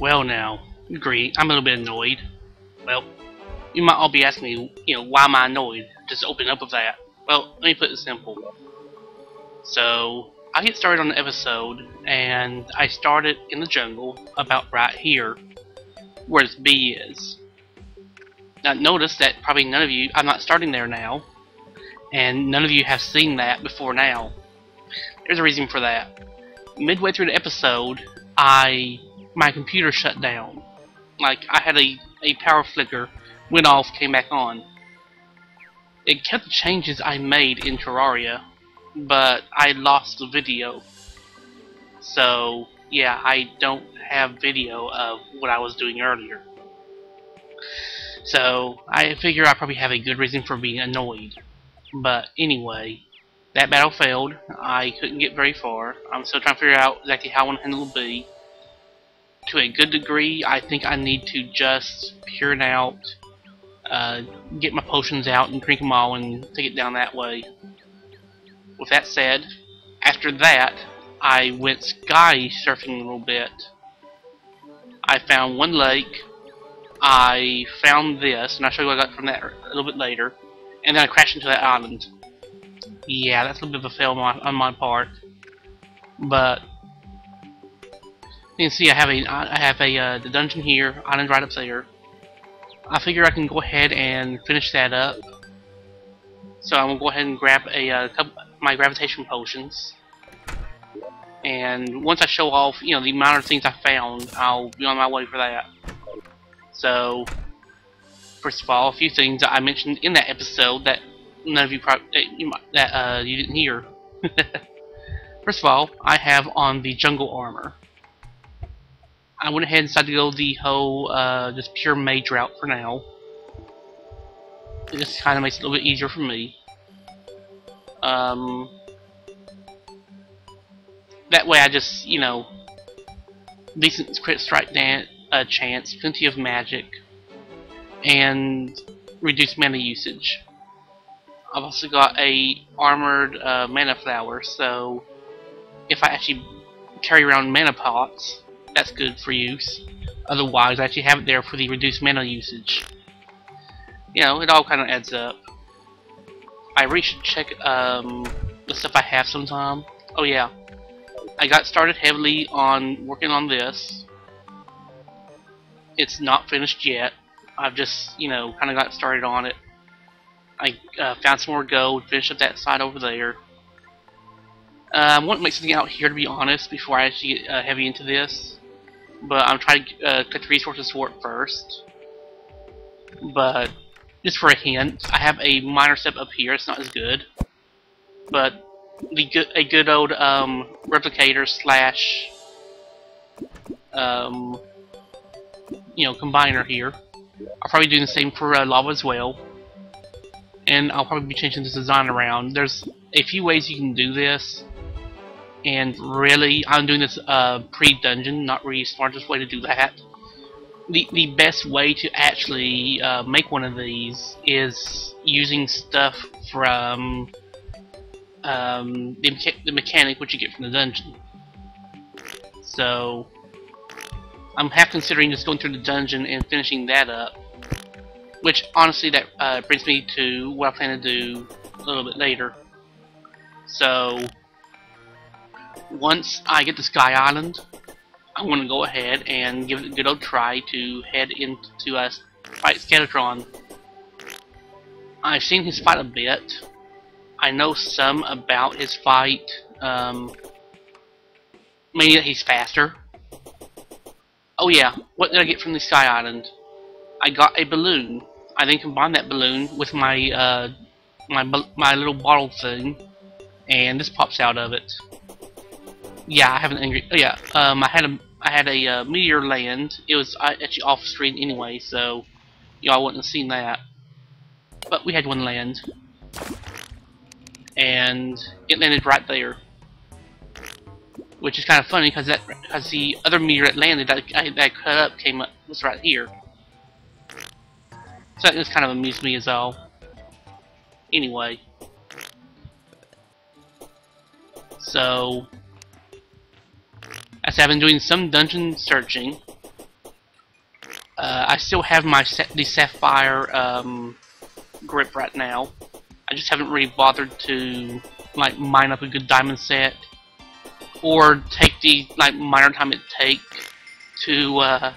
Well now, agree, I'm a little bit annoyed. Well, you might all be asking me, why am I annoyed? Just open up with that. Well, let me put it simple. So, I get started on the episode, and I started in the jungle, about right here, where this bee is. Now notice that probably none of you, I'm not starting there now, and none of you have seen that before now. There's a reason for that. Midway through the episode, my computer shut down. Like, I had a power flicker, went off, came back on. It kept the changes I made in Terraria, but I lost the video. So, yeah, I don't have video of what I was doing earlier. So, I figure I probably have a good reason for being annoyed. But anyway, that battle failed. I couldn't get very far. I'm still trying to figure out exactly how I want to handle the bee. To a good degree, I think I need to just peer it out, get my potions out and drink them all and take it down that way. With that said, after that, I went sky surfing a little bit. I found one lake, I found this, and I'll show you what I got from that a little bit later, and then I crashed into that island. Yeah, that's a little bit of a fail on my part, but you can see I have the dungeon here, island right up there. I figure I can go ahead and finish that up. So I'm gonna go ahead and grab couple my gravitation potions, and once I show off, the amount of things I found, I'll be on my way for that. So, first of all, a few things that I mentioned in that episode that none of you you didn't hear. First of all, I have on the jungle armor. I went ahead and decided to go the whole just pure mage route for now. It just kind of makes it a little bit easier for me. That way I just, decent crit strike chance, plenty of magic, and reduced mana usage. I've also got a armored mana flower, so if I actually carry around mana pots, that's good for use. Otherwise, I actually have it there for the reduced mana usage. It all kind of adds up. I really should check the stuff I have sometime. Oh yeah, I got started heavily on working on this. It's not finished yet. I've just, kind of got started on it. I found some more gold, finished up that side over there. I want to make something out here, to be honest, before I actually get heavy into this. But I'm trying to cut the resources for it first. But just for a hint, I have a minor step up here. It's not as good, but a good old replicator slash combiner here. I'll probably do the same for lava as well, and I'll probably be changing this design around. There's a few ways you can do this, and really, I'm doing this pre-dungeon, not really the smartest way to do that. The best way to actually make one of these is using stuff from the mechanic which you get from the dungeon. So I'm half considering just going through the dungeon and finishing that up, which honestly that brings me to what I plan to do a little bit later. So once I get to Sky Island, I'm going to go ahead and give it a good old try to head into fight Skeletron. I've seen his fight a bit. I know some about his fight. Maybe that he's faster. Oh yeah, what did I get from the Sky Island? I got a balloon. I then combined that balloon with my my little bottle thing, and this pops out of it. Yeah, I have an angry. Oh yeah, I had a meteor land. It was actually off screen anyway, so y'all wouldn't have seen that. But we had one land, and it landed right there, which is kind of funny because the other meteor that landed that I cut up was right here. So that just kind of amused me as all. Anyway, so as I've been doing some dungeon searching, I still have my the sapphire grip right now. I just haven't really bothered to like mine up a good diamond set, or take the like minor time it takes to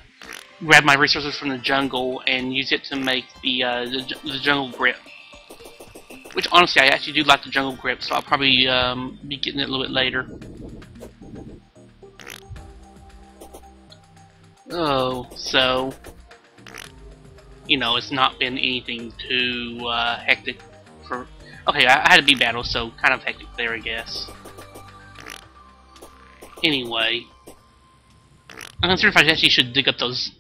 grab my resources from the jungle and use it to make the jungle grip. Which honestly, I actually do like the jungle grip, so I'll probably be getting it a little bit later. Oh, so you know, it's not been anything too hectic for. Okay, I had to be battle, so kind of hectic there, I guess. Anyway, I'm considering if I actually should dig up those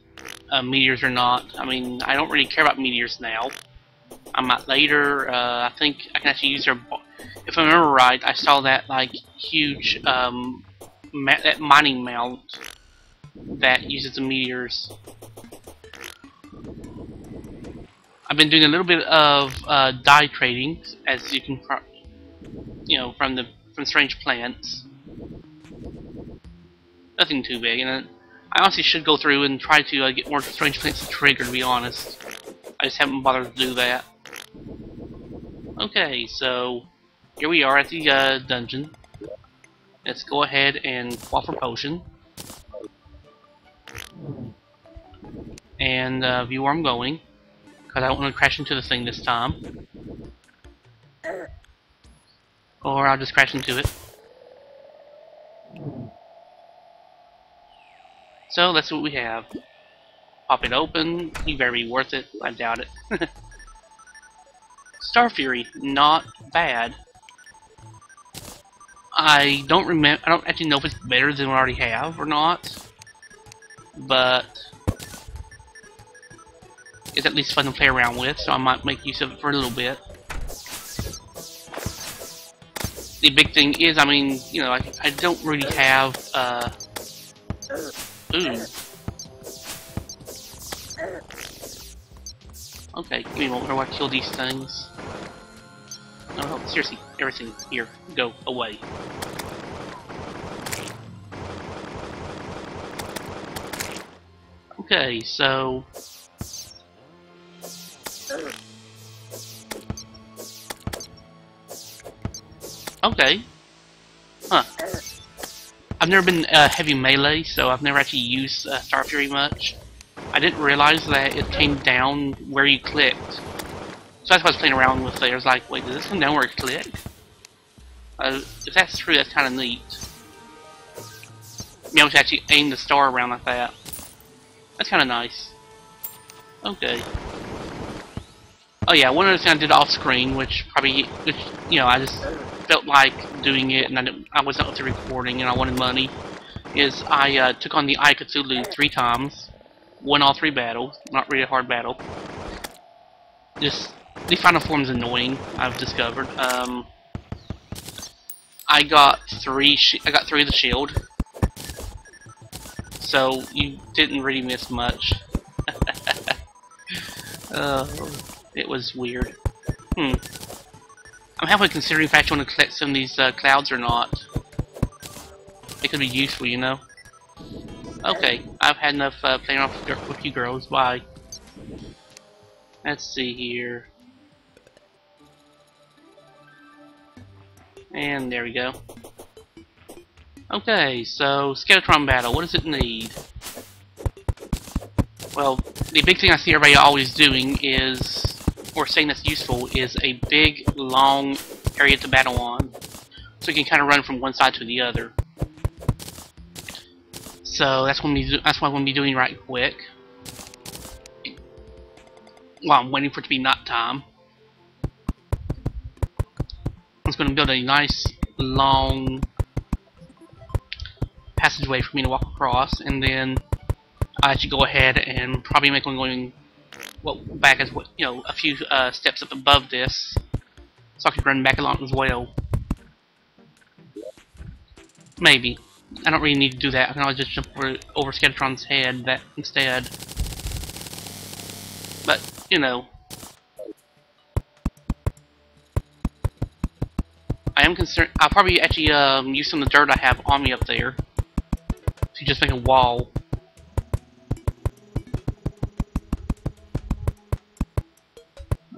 meteors or not. I mean, I don't really care about meteors now. I might later. I think I can actually use their. If I remember right, I saw that like huge that mining mount that uses the meteors. I've been doing a little bit of dye trading, as you can, you know, from strange plants. Nothing too big, and I honestly should go through and try to get more strange plants to trigger. To be honest, I just haven't bothered to do that. Okay, so here we are at the dungeon. Let's go ahead and quaff a potion and view where I'm going, because I don't want to crash into the thing this time, or I'll just crash into it. So let's see what we have. Pop it open. You better be worth it. I doubt it. Star Fury, not bad. I don't actually know if it's better than what I already have or not, but it's at least fun to play around with, so I might make use of it for a little bit. The big thing is, I mean, you know, I don't really have, ooh. Okay, give me a moment while I kill these things. No, seriously, everything here, go away. Okay, so okay, huh? I've never been heavy melee, so I've never actually used Star Fury much. I didn't realize that it came down where you clicked. So that's what I was playing around with there. I was like, wait, does this come down where it clicked? If that's true, that's kind of neat. Be able to actually aim the star around like that. That's kind of nice. Okay. Oh yeah, one other thing I did off screen, which you know, I just felt like doing it, and I wasn't up to recording, and I wanted money, is I took on the Eye of Cthulhu 3 times, won all 3 battles. Not really a hard battle. Just the final form's annoying, I've discovered. I got 3 of the shield, so you didn't really miss much. It was weird. I'm halfway considering if I actually want to collect some of these clouds or not. It could be useful, you know. Okay, I've had enough playing off with you girls. Bye. Let's see here. And there we go. Okay, so Skeletron battle. What does it need? Well, the big thing I see everybody always doing is, or saying that's useful, is a big, long area to battle on, so you can kind of run from one side to the other. So that's what I'm going to be doing right quick, while I'm waiting for it to be night time. I'm just going to build a nice, long passageway for me to walk across, and then I should go ahead and probably make one going back as well, you know, a few steps up above this, so I can run back along as well. Maybe. I don't really need to do that. I can always just jump over Skeletron's head instead. But, you know, I am concerned. I'll probably actually use some of the dirt I have on me up there to just make a wall.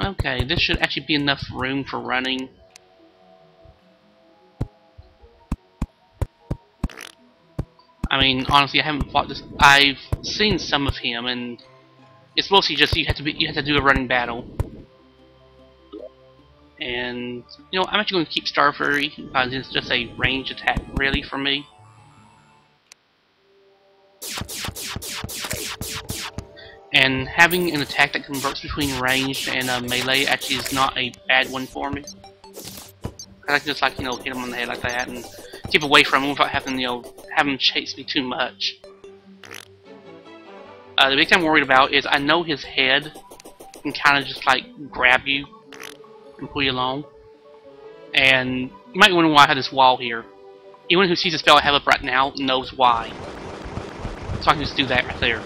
Okay, this should actually be enough room for running. I mean, honestly, I haven't fought this. I've seen some of him, and it's mostly just you have to do a running battle. And you know, I'm actually going to keep Starfury because it's just a range attack, really, for me. And having an attack that converts between ranged and melee actually is not a bad one for me. I can just, like, you know, hit him on the head like that and keep away from him without having, you know, have him chase me too much. The big thing I'm worried about is I know his head can kind of just, like, grab you and pull you along. And you might wonder why I have this wall here. Anyone who sees the spell I have up right now knows why. So I can just do that right there.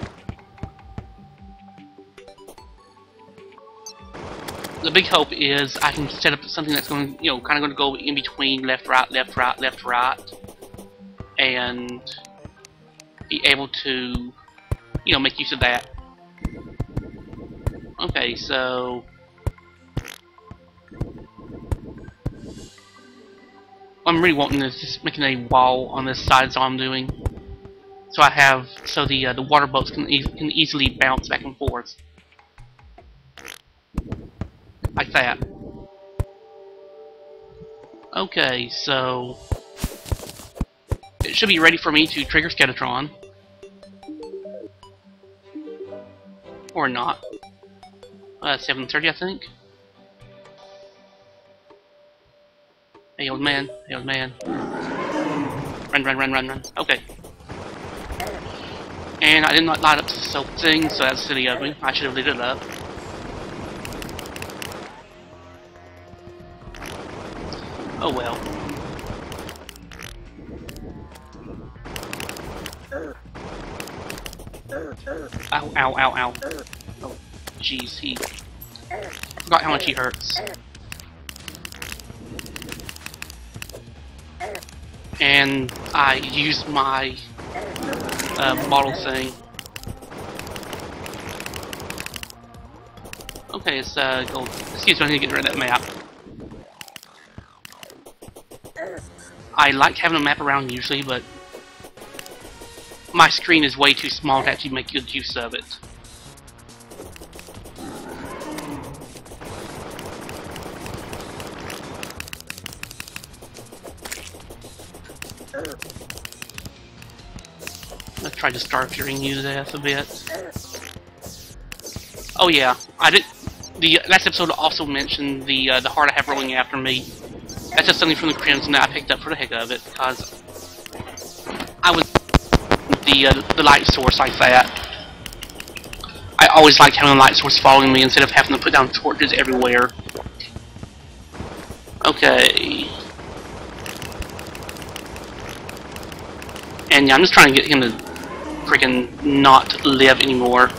The big hope is I can set up something that's going to, you know, kind of going to go in between left, right, left, right, left, right, and be able to, you know, make use of that. Okay, so what I'm really wanting is just making a wall on this side, is all I'm doing. So the water boats can easily bounce back and forth. Like that. Okay, so it should be ready for me to trigger Skeletron. Or not. 7:30, I think. Hey, old man. Hey, old man. Run, run, run, run, run. Okay. And I did not light up the soap thing, so that's silly of me. I should have lit it up. Oh well. Ow, ow, ow, ow. Oh, jeez, I forgot how much he hurts. And I used my bottle thing. Okay, it's gold. Excuse me, I need to get rid of that map. I like having a map around usually, but my screen is way too small to actually make good use of it. Let's try to Starfury you to death a bit. Oh yeah, I did. The last episode also mentioned the heart I have rolling after me. That's just something from the Crimson that I picked up for the heck of it, because I was the light source like that. I always liked having a light source following me instead of having to put down torches everywhere. Okay. And yeah, I'm just trying to get him to freaking not live anymore.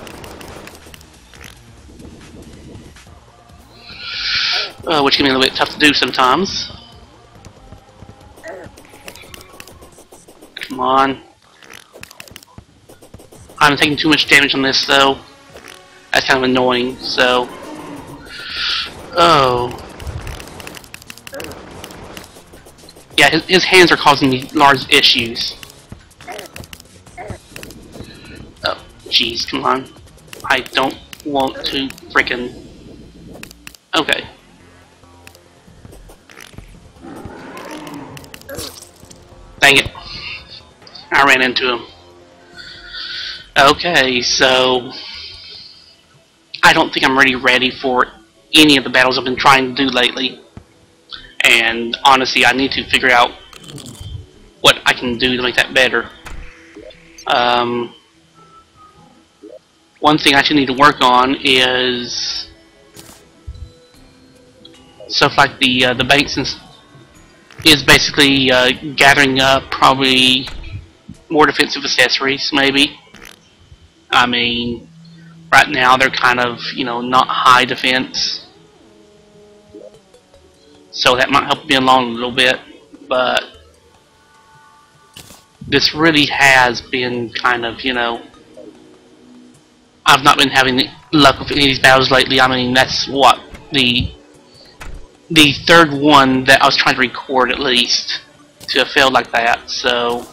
Which can be a little bit tough to do sometimes. Come on. I'm taking too much damage on this though. That's kind of annoying, so... Oh. Yeah, his hands are causing me large issues. Oh, jeez, come on. I don't want to frickin'... Okay. Dang it. I ran into him. Okay, so I don't think I'm really ready for any of the battles I've been trying to do lately. And honestly, I need to figure out what I can do to make that better. One thing I actually need to work on is stuff like the banks and is basically gathering up probably more defensive accessories, maybe. I mean, right now they're kind of, you know, not high defense, so that might help me along a little bit, but this really has been kind of, you know, I've not been having luck with any of these battles lately. I mean, that's what, the third one that I was trying to record, at least, to have failed like that. So,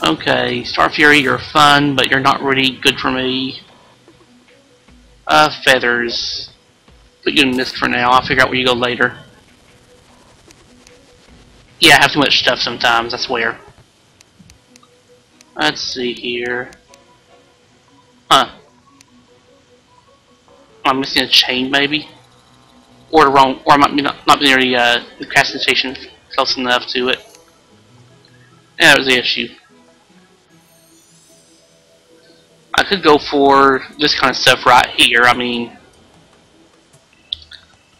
okay, Star Fury, you're fun, but you're not really good for me. Feathers. Put you in mist for now. I'll figure out where you go later. Yeah, I have too much stuff sometimes, I swear. Let's see here. Huh. I'm missing a chain, maybe? Or the wrong, or I might be not near the crafting station close enough to it. Yeah, that was the issue. I could go for this kind of stuff right here. I mean,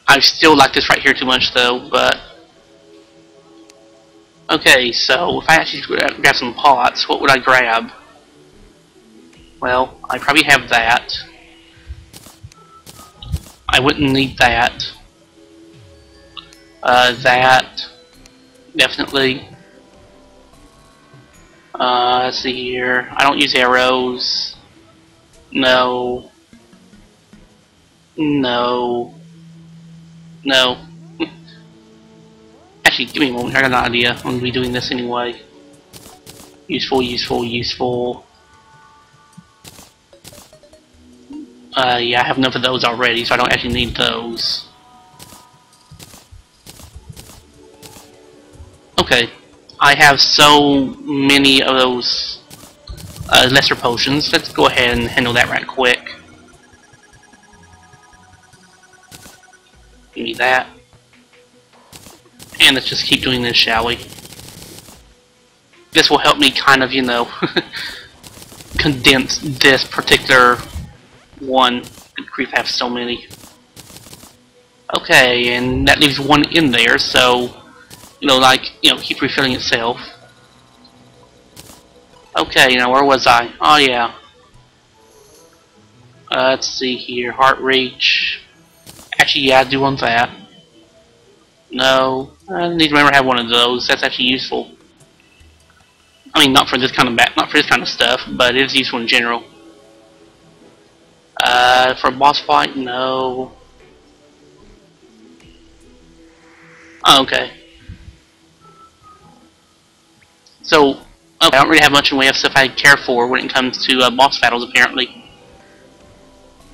I still like this right here too much, though, but... Okay, so if I actually grab some pots, what would I grab? Well, I probably have that. I wouldn't need that. That. Definitely. Let's see here. I don't use arrows. No. No. No. Actually, give me a moment. I got an idea. I'm going to be doing this anyway. Useful, useful, useful. Yeah, I have enough of those already, so I don't actually need those. Okay. I have so many of those lesser potions. Let's go ahead and handle that right quick. Give me that. And let's just keep doing this, shall we? This will help me kind of, you know, condense this particular one. Good grief, I have so many. Okay, and that leaves one in there, so, you know, like, you know, keep refilling itself. Okay, now where was I? Oh, yeah. Let's see here. Heart reach. Actually, yeah, I do want that. No, I need to remember to have one of those. That's actually useful. I mean, not for this kind of stuff, but it is useful in general. For a boss fight, no. Oh, okay. So, okay, I don't really have much in the way of stuff I care for when it comes to boss battles, apparently.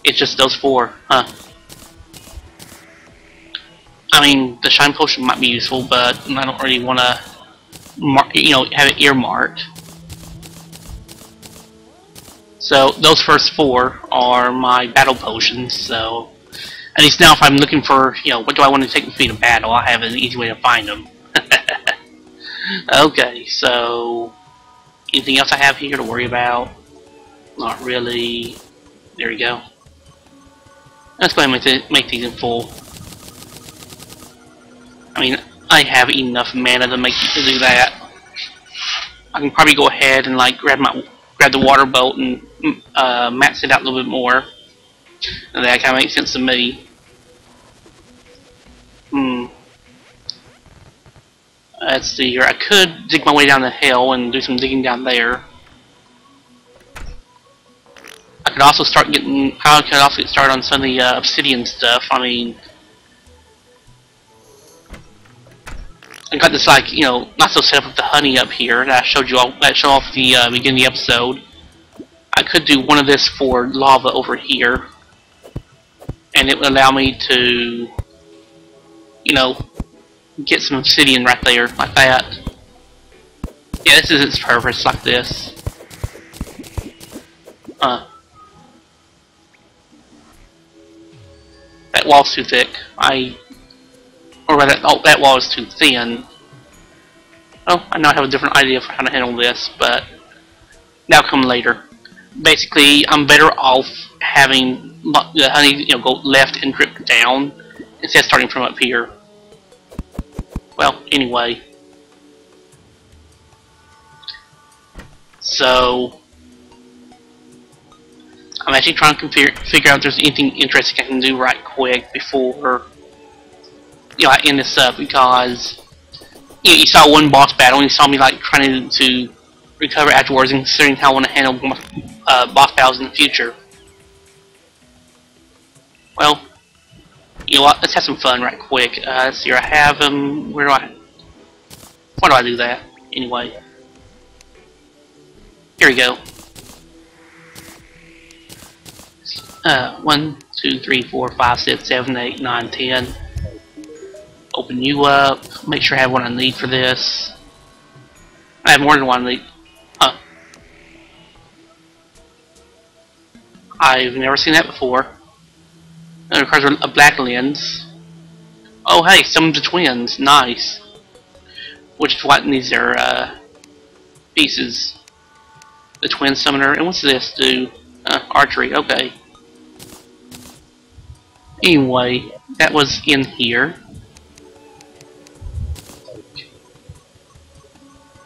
It's just those four, huh? I mean, the shine potion might be useful, but I don't really want to, you know, have it earmarked. So those first four are my battle potions. So at least now, if I'm looking for, you know, what do I want to take with me to battle, I have an easy way to find them. Okay, so anything else I have here to worry about? Not really. There we go. Let's go ahead and make these in full. I mean, I have enough mana to do that. I can probably go ahead and like grab the water boat and max it out a little bit more. And that kind of makes sense to me. Let's see here. I could dig my way down the hill and do some digging down there. I could also get started on some of the obsidian stuff. I mean, I got this, like, you know, not so set up with the honey up here that I showed you all, that showed off the beginning of the episode. I could do one of this for lava over here, and it would allow me to, you know, get some obsidian right there, like that. Yeah, this is its purpose, like this. That wall's too thick. Or rather, that wall is too thin. Oh, I now have a different idea for how to handle this, but that'll come later. Basically, I'm better off having the honey, you know, go left and drip down instead of starting from up here. Well, anyway. So, I'm actually trying to figure out if there's anything interesting I can do right quick before, you know, I end this up, because you know, you saw one boss battle and you saw me like trying to recover afterwards, and considering how I want to handle boss battles in the future. Well, you know what? Let's have some fun right quick. Let's see. I have them. Where do I do that? Anyway. Here we go. 1, 2, 3, 4, 5, 6, 7, 8, 9, 10. Open you up. Make sure I have what I need for this. I have more than one I need. Huh. I've never seen that before. It requires a black lens. Oh hey, some of the twins. Nice. Which is what needs their pieces. The twin summoner. And what's this do? Archery. Okay. Anyway, that was in here.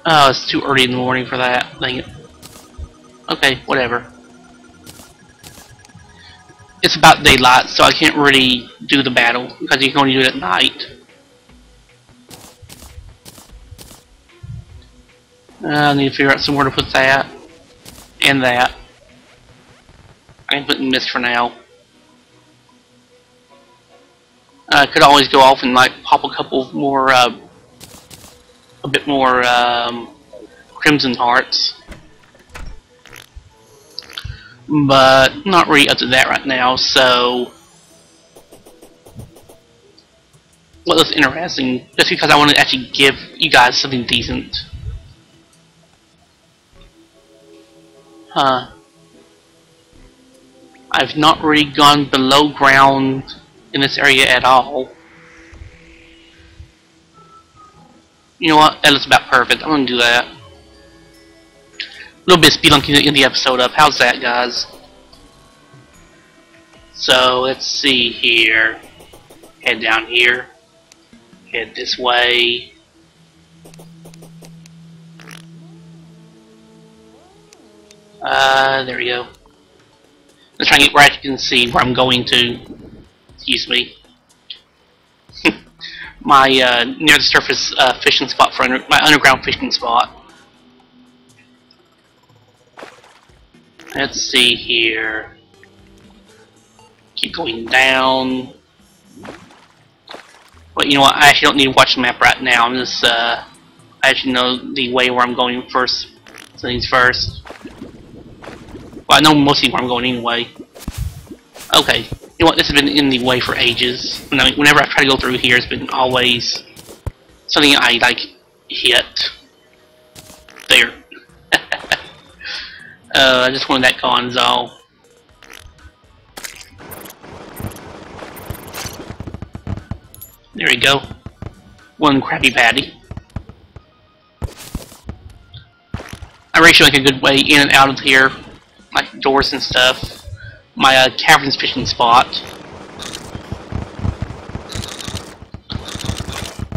Oh, it's too early in the morning for that. Dang it. Okay, whatever. It's about daylight, so I can't really do the battle because you can only do it at night. I need to figure out somewhere to put that and that. I can put in mist for now. I could always go off and like pop a couple more, a bit more crimson hearts, but not really up to that right now. So, what looks interesting, just because I want to actually give you guys something decent. Huh. I've not really gone below ground in this area at all. You know what? That looks about perfect. I'm gonna do that. A little bit of spelunking in the episode up. How's that, guys? So let's see here. Head down here. Head this way. There we go. Let's try and get where I can see where I'm going to. Excuse me. My near the surface fishing spot for my underground fishing spot. Let's see here. Keep going down. But you know what? I actually don't need to watch the map right now. I'm just I actually know the way where I'm going first. Things first. Well, I know mostly where I'm going anyway. Okay. You know what? This has been in the way for ages. Whenever I try to go through here, it's been always something I like hit. There. I just wanted that gone, so. There we go. One Krabby Patty. I really should make a good way in and out of here, like doors and stuff. My caverns fishing spot.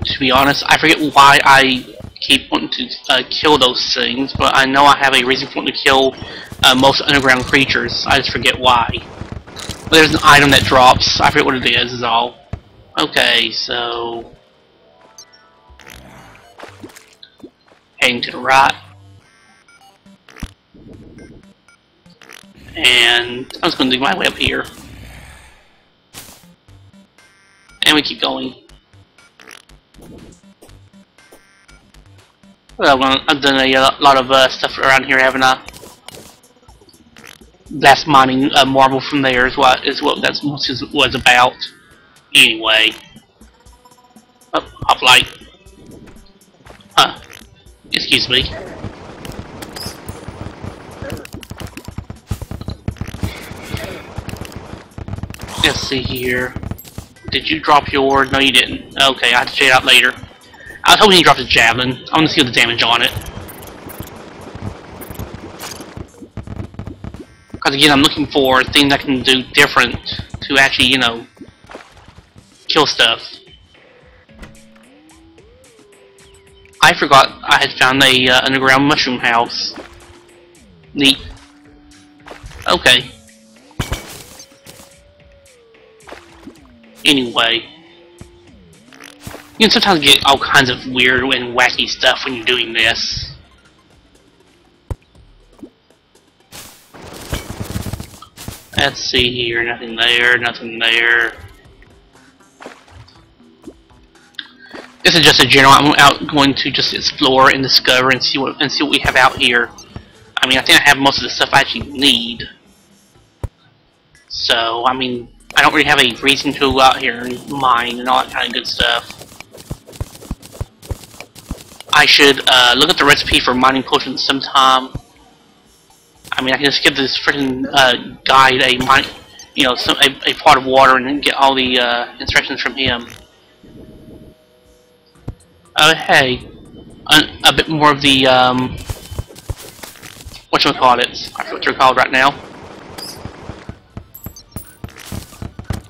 To be honest, I forget why I keep wanting to kill those things, but I know I have a reason for wanting to kill most underground creatures. I just forget why. But there's an item that drops. I forget what it is all. Okay, so heading to the right. And I'm just going to dig my way up here. And we keep going. Well, I've done a lot of stuff around here, haven't I? Blast mining marble from there is what that was about. Anyway. Oh, off light. Huh. Excuse me. Let's see here. Did you drop your... No, you didn't. Okay, I have to check it out later. I was hoping you dropped a javelin. I want to see the damage on it. Because again, I'm looking for things I can do different to actually, you know, kill stuff. I forgot I had found a underground mushroom house. Neat. Okay. Anyway, you can sometimes get all kinds of weird and wacky stuff when you're doing this. Let's see here. Nothing there. Nothing there. This is just a general. I'm out going to just explore and discover and see what we have out here. I mean, I think I have most of the stuff I actually need. So, I mean, I don't really have a reason to go out here and mine and all that kind of good stuff. I should look at the recipe for mining potions sometime. I mean, I can just give this freaking guide a pot of water and then get all the instructions from him. Oh, hey, a bit more of the whatchamacallit? I forget what they're called right now.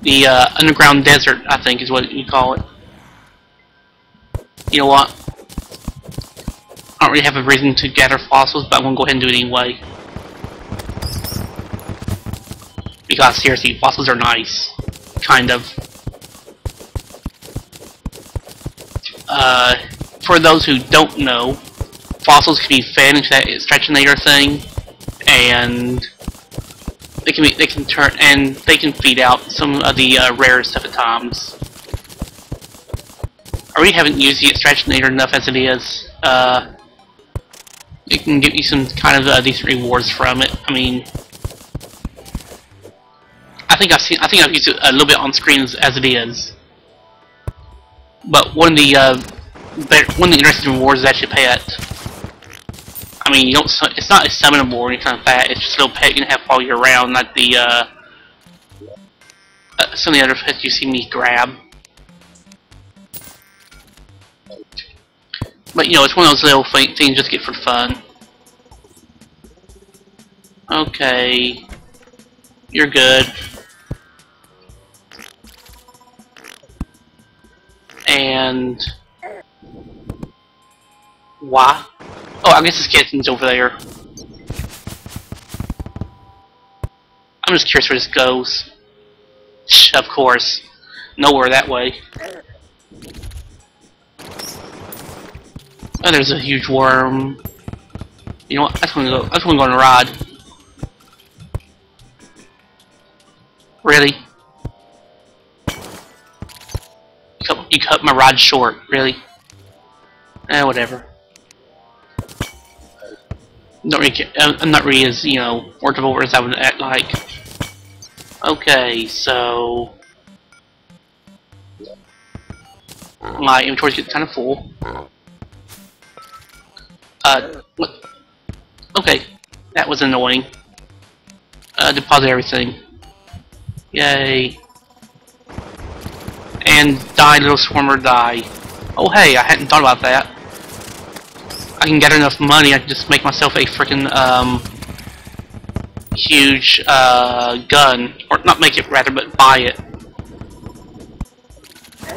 The underground desert, I think, is what you call it. You know what? I don't really have a reason to gather fossils, but I'm gonna go ahead and do it anyway. Because seriously, fossils are nice. Kind of. For those who don't know, fossils can be fed into that extractionator thing, and they can feed out some of the rare stuff at times. I really haven't used the extractionator enough as it is. It can give you some kind of decent rewards from it. I mean, I think I've used it a little bit on screen as it is. But one of the interesting rewards is actually a pet. I mean, it's not a summonable or anything like that. It's just a little pet you can have all year round, not the some of the other pets you see me grab. But you know, it's one of those little things just to get for fun. Okay, you're good. And why? Oh, I guess the skeleton's over there. I'm just curious where this goes. Of course, nowhere that way. Oh, there's a huge worm. You know what? That's gonna go. That's gonna go on a rod. Really? You cut my rod short, really? Whatever. I'm not really as, workable as I would act like. Okay, so my inventory's getting kind of full. What? Okay, that was annoying. Deposit everything. Yay. And die, little swarmer, die. Oh hey, I hadn't thought about that. I can get enough money, I can just make myself a frickin' huge gun. Or not make it, rather, but buy it.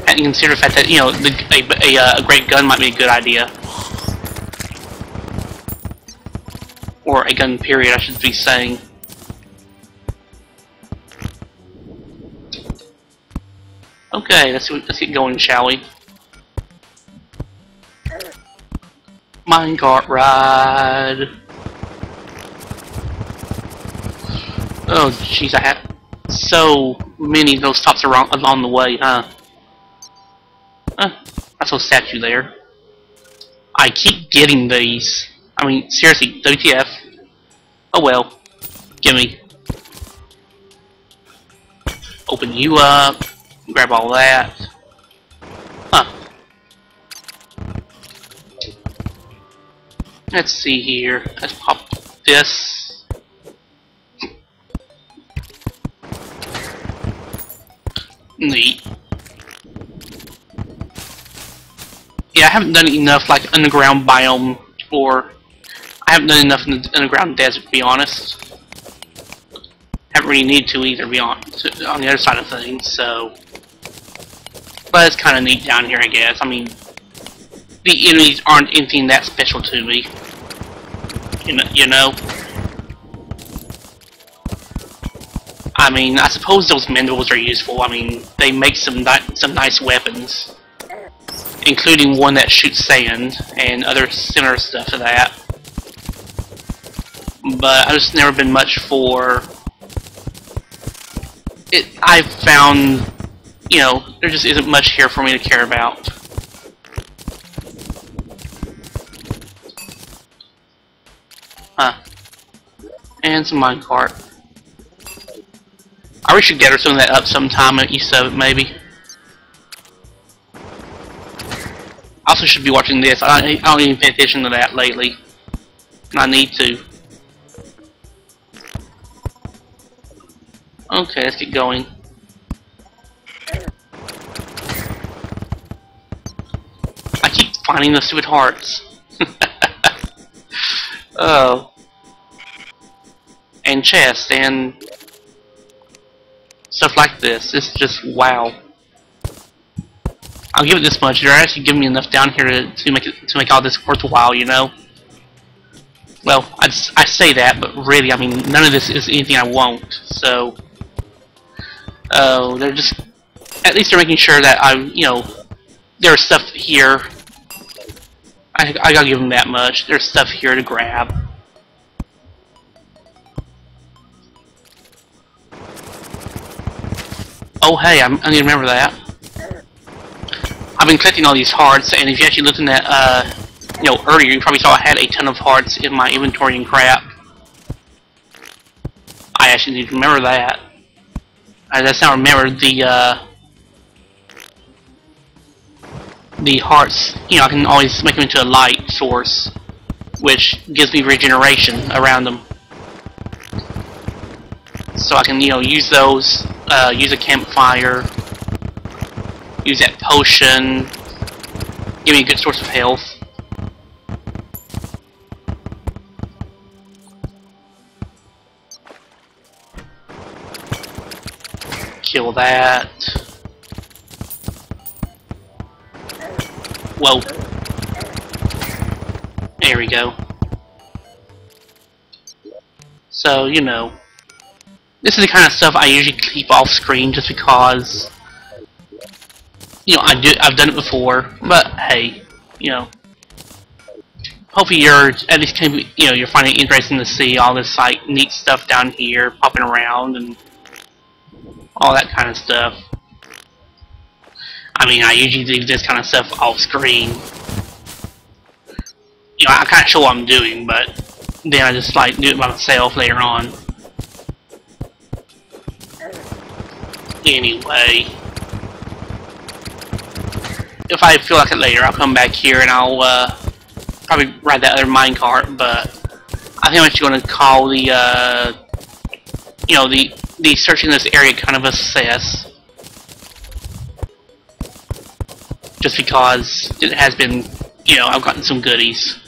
And you consider the fact that, a great gun might be a good idea. Or a gun period, I should be saying. Okay, let's get going, shall we? Minecart ride. Oh, jeez, I have so many of those stops along the way, huh? That's a statue there. I keep getting these. I mean, seriously, WTF? Oh well. Gimme. Open you up. Grab all that. Huh. Let's see here. Let's pop this. Neat. Yeah, I haven't done enough like underground biome, or I haven't done enough in the underground desert, to be honest. Haven't really need to either, be on the other side of things, so. But it's kind of neat down here, I guess. I mean, the enemies aren't anything that special to me. You know? I mean, I suppose those minerals are useful. I mean, they make some nice weapons. Including one that shoots sand, and other similar stuff to that. But I've just never been much for I've found, you know, there just isn't much here for me to care about. Huh. And some minecart. I wish you could gather some of that up sometime at east of it, maybe. I also should be watching this. I don't even pay attention to that lately. And I need to. Okay, let's get going. I keep finding the stupid hearts. Oh. And chests and stuff like this. It's just wow. I'll give it this much. You're actually giving me enough down here to make all this worthwhile, you know. Well, I say that, but really, I mean, none of this is anything I want. So, they're just at least they're making sure that you know, there's stuff here. I gotta give them that much. There's stuff here to grab. Oh hey, I need to remember that. I've been collecting all these hearts, and if you actually looked in that, you know, earlier, you probably saw I had a ton of hearts in my inventory and crap. I actually need to remember that. That's now remember the hearts. You know, I can always make them into a light source, which gives me regeneration around them. So I can, you know, use those, use a campfire, use that potion, give me a good source of health. Kill that. Whoa. There we go. So, you know, this is the kind of stuff I usually keep off screen just because, you know, I've done it before, but hey, you know, hopefully you're at least you know, you're finding it interesting to see all this like neat stuff down here popping around and all that kind of stuff. I mean, I usually do this kind of stuff off screen. You know, I kind of show what I'm doing, but then I just like do it by myself later on. Anyway, if I feel like it later, I'll come back here and I'll probably ride that other minecart. But I think I'm actually going to call the you know, the searching this area kind of a success, just because it has been, you know, I've gotten some goodies.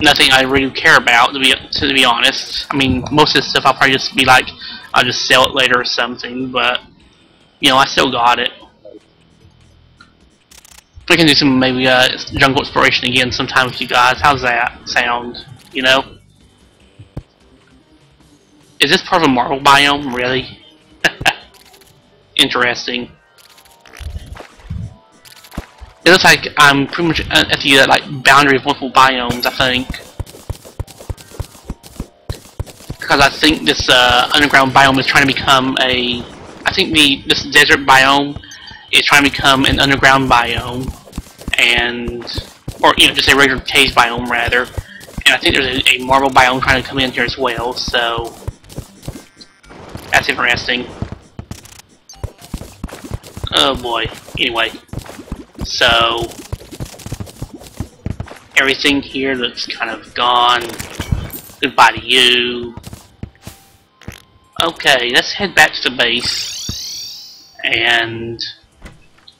Nothing I really care about, to be honest. I mean, most of this stuff I'll probably just be like, I'll just sell it later or something, but, you know, I still got it. We can do some, maybe, jungle exploration again sometime with you guys. How's that sound, you know? Is this part of a marble biome, really? Interesting. It looks like I'm pretty much at the like boundary of multiple biomes, I think. Because I think this underground biome is trying to become a... I think this desert biome is trying to become an underground biome. And... or, you know, just a regular cave biome, rather. And I think there's a marble biome trying to come in here as well, so... that's interesting. Oh boy. Anyway. So, everything here looks kind of gone. Goodbye to you. Okay, let's head back to the base. And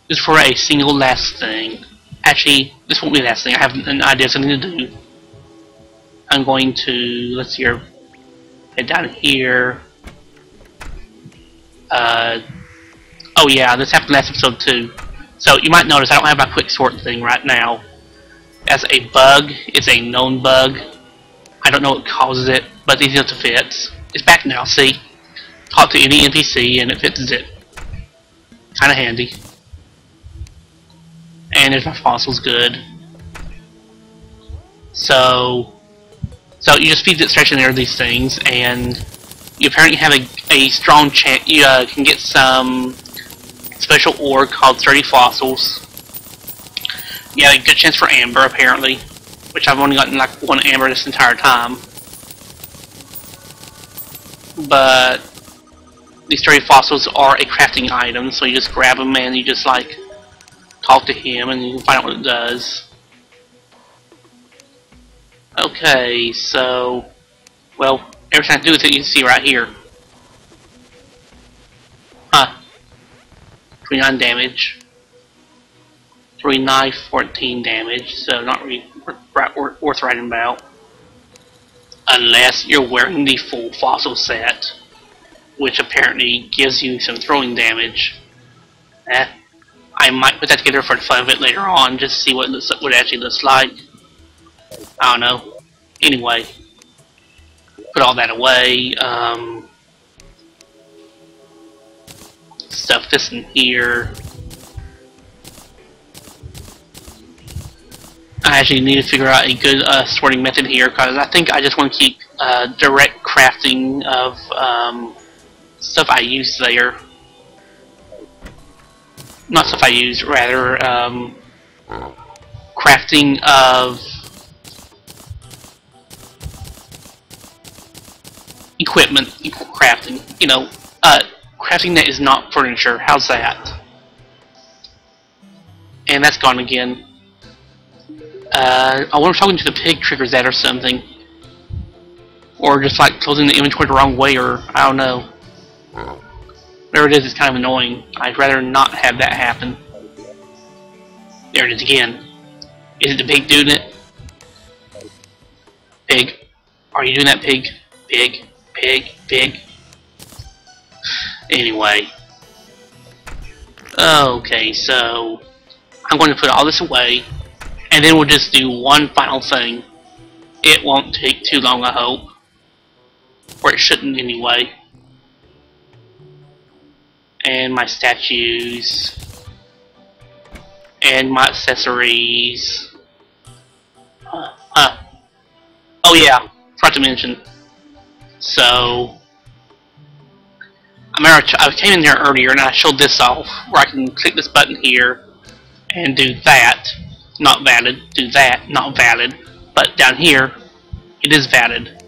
just for a single last thing. Actually, this won't be the last thing. I have an idea of something to do. I'm going to, let's see here, head down here. Oh yeah, this happened last episode too. So you might notice I don't have my quick sort thing right now. That's a bug. It's a known bug. I don't know what causes it, but it's easy enough to fix. It's back now, see? Talk to any NPC and it fixes it. Kinda handy. And there's my fossils, good. So you just feed it stretching there these things, and you apparently have a strong chance. You can get some special ore called 30 fossils. You have a good chance for amber, apparently, which I've only gotten like 1 amber this entire time. But these 30 fossils are a crafting item, so you just grab them and you just like talk to him and you can find out what it does. Okay, so, well, everything I do with it you can see right here. Huh. 29 damage. 3 knife, 14 damage, so not really worth writing about. Unless you're wearing the full fossil set, which apparently gives you some throwing damage. I might put that together for the fun of it later on, just to see what it actually looks like. I don't know. Anyway, put all that away. Stuff this in here. I actually need to figure out a good sorting method here, because I think I just want to keep direct crafting of stuff I use there. Not stuff I use, rather crafting of equipment, crafting. You know, crafting that is not furniture. How's that? And that's gone again. I wonder if talking to the pig triggers that or something. Or just like closing the inventory the wrong way, or I don't know. Whatever it is, it's kind of annoying. I'd rather not have that happen. There it is again. Is it the pig doing it? Pig. Are you doing that, pig? Pig. Pig. Pig. Anyway. Okay, so I'm going to put all this away. And then we'll just do one final thing. It won't take too long, I hope. Or it shouldn't anyway. And my statues. And my accessories. Oh yeah, forgot to mention. So, I came in there earlier and I showed this off. Where I can click this button here and do that. Not valid, do that, not valid, but down here, it is valid.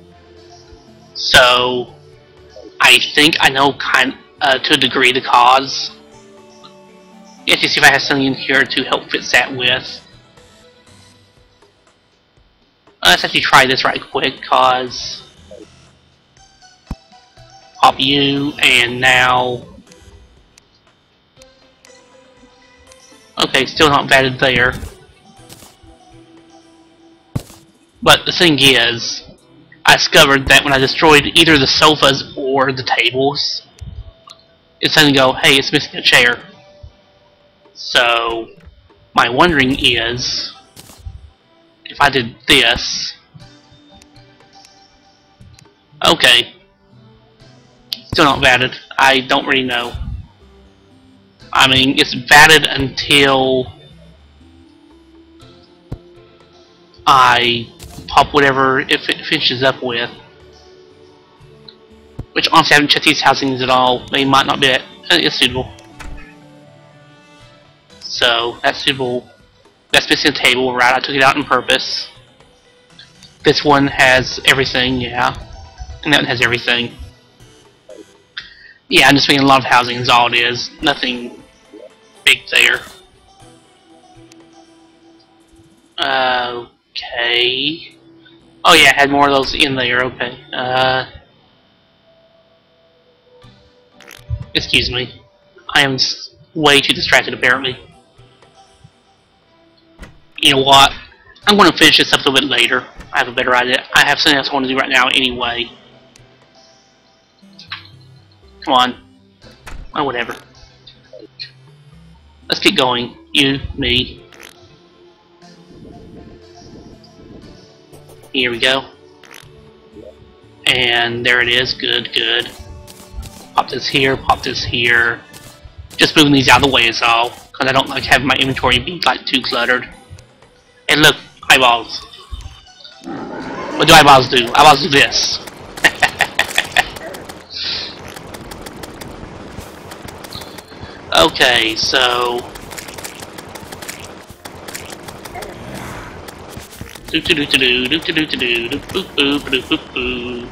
So, I think I know to a degree the cause. Let's see if I have something in here to help fix that with. Let's actually try this right quick, cause pop you, and now, okay, still not valid there. But the thing is, I discovered that when I destroyed either the sofas or the tables, it's going to go, hey, it's missing a chair. So, my wondering is, if I did this, okay, still not valid. I don't really know. I mean, it's valid until I pop whatever it finishes up with. Which honestly I haven't checked these housings at all. They might not be it's suitable. So that's suitable. That's missing a table, right? I took it out on purpose. This one has everything, yeah. And that one has everything. Yeah, I'm just making a lot of housing is all it is. Nothing big there. Okay. Oh yeah, I had more of those in there, okay. Excuse me. I am way too distracted apparently. You know what? I'm going to finish this up a little bit later. I have a better idea. I have something else I want to do right now anyway. Come on. Oh, whatever. Let's get going. You, me. Here we go. And there it is. Good, good. Pop this here, pop this here. Just moving these out of the way is all. Because I don't like having my inventory be like too cluttered. And look, eyeballs. What do eyeballs do? Eyeballs do this. Okay, so do do do do do do do do do do boop boop boop boop boop.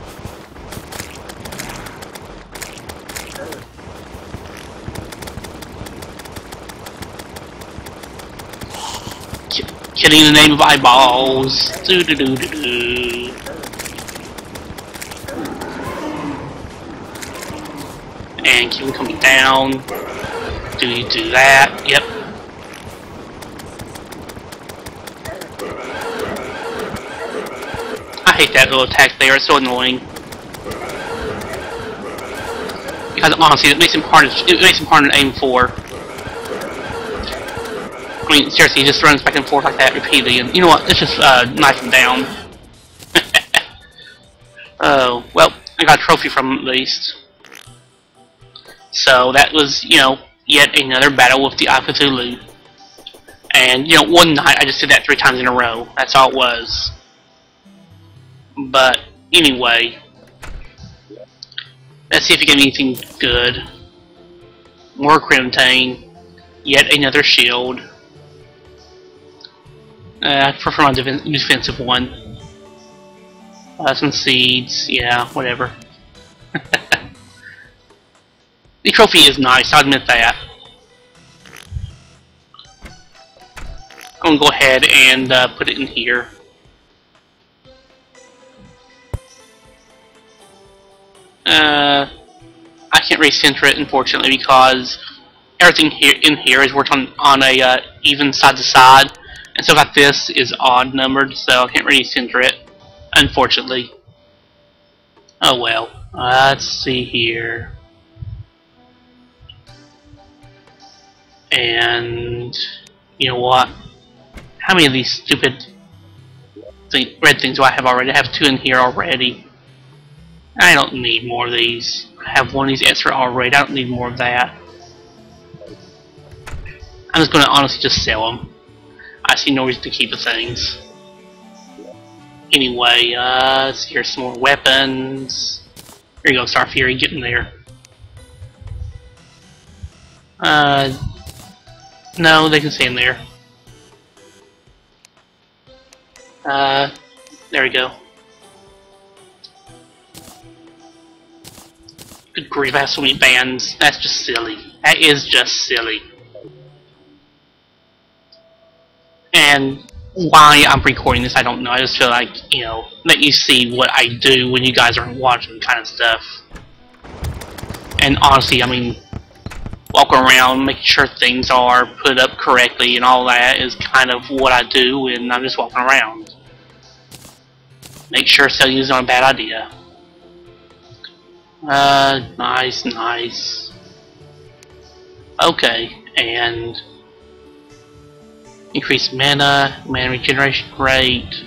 Killing in the name of eyeballs. Do do do do do. And keep him coming down. Do you do that? Yep. I hate that little attack there. It's so annoying. Because honestly, it makes him hard. It makes him hard to aim for. I mean, seriously, he just runs back and forth like that repeatedly, and you know what? Let's just knife him down. Oh, well, I got a trophy from him at least. So that was, you know, yet another battle with the Eye of Cthulhu. And, you know, one night I just did that 3 times in a row. That's all it was. But, anyway. Let's see if we get anything good. More Crimtane. Yet another shield. I prefer my defensive one. Some seeds, yeah, whatever. The trophy is nice, I'll admit that. I'm gonna go ahead and put it in here. I can't really center it, unfortunately, because everything in here is worked on a even side to side. And so like this is odd numbered, so I can't really center it, unfortunately. Oh well. Let's see here. And you know what? How many of these stupid red things do I have already? I have 2 in here already. I don't need more of these. I have one of these extra already. I don't need more of that. I'm just going to honestly just sell them. I see no reason to keep the things. Anyway, let's hear some more weapons. Here you go, Star Fury, get in there. No, they can stay in there. There we go. Good grief, I have so many bands. That's just silly. That is just silly. And why I'm recording this, I don't know. I just feel like, you know, let you see what I do when you guys aren't watching kind of stuff. And honestly, I mean, walking around, making sure things are put up correctly and all that is kind of what I do when I'm just walking around. Make sure selling is not a bad idea. Nice, nice. Okay, and increase mana regeneration rate.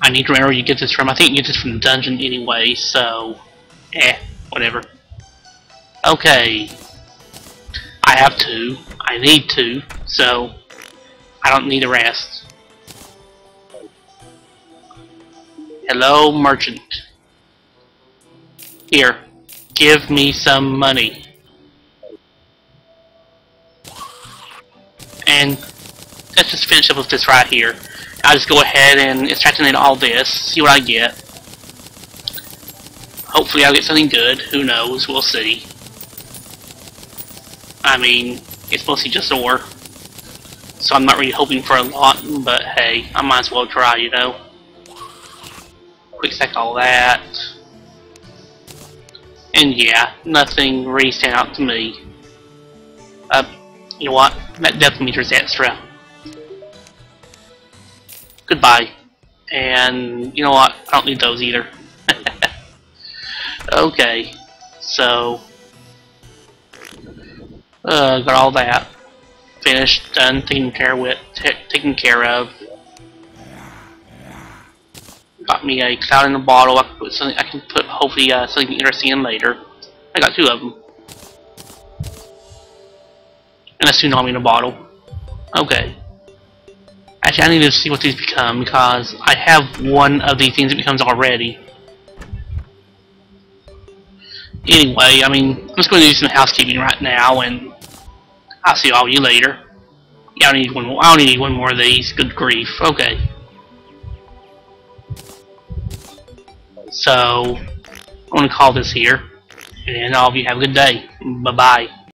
I need to remember where you get this from. I think you get this from the dungeon anyway, so whatever. Okay. I have 2. I need 2, so I don't need the rest. Hello, merchant. Here, give me some money. And let's just finish up with this right here. I'll just go ahead and extractinate all this, see what I get. Hopefully I'll get something good, who knows, we'll see. I mean, it's mostly just ore, so I'm not really hoping for a lot, but hey, I might as well try, you know. Quick stack all that. And yeah, nothing really stand out to me. You know what? That depth meter is extra. Goodbye. And you know what? I don't need those either. Okay, so got all that finished, done, taken care of. Got me a cloud in a bottle. I can put something. I can put hopefully something interesting in later. I got 2 of them. And a tsunami in a bottle. Okay. Actually, I need to see what these become because I have one of the things that becomes already. Anyway, I mean, I'm just going to do some housekeeping right now, and I'll see all you later. Yeah, I don't need one more. I only need one more of these. Good grief. Okay. So, I'm going to call this here, and all of you have a good day. Bye-bye.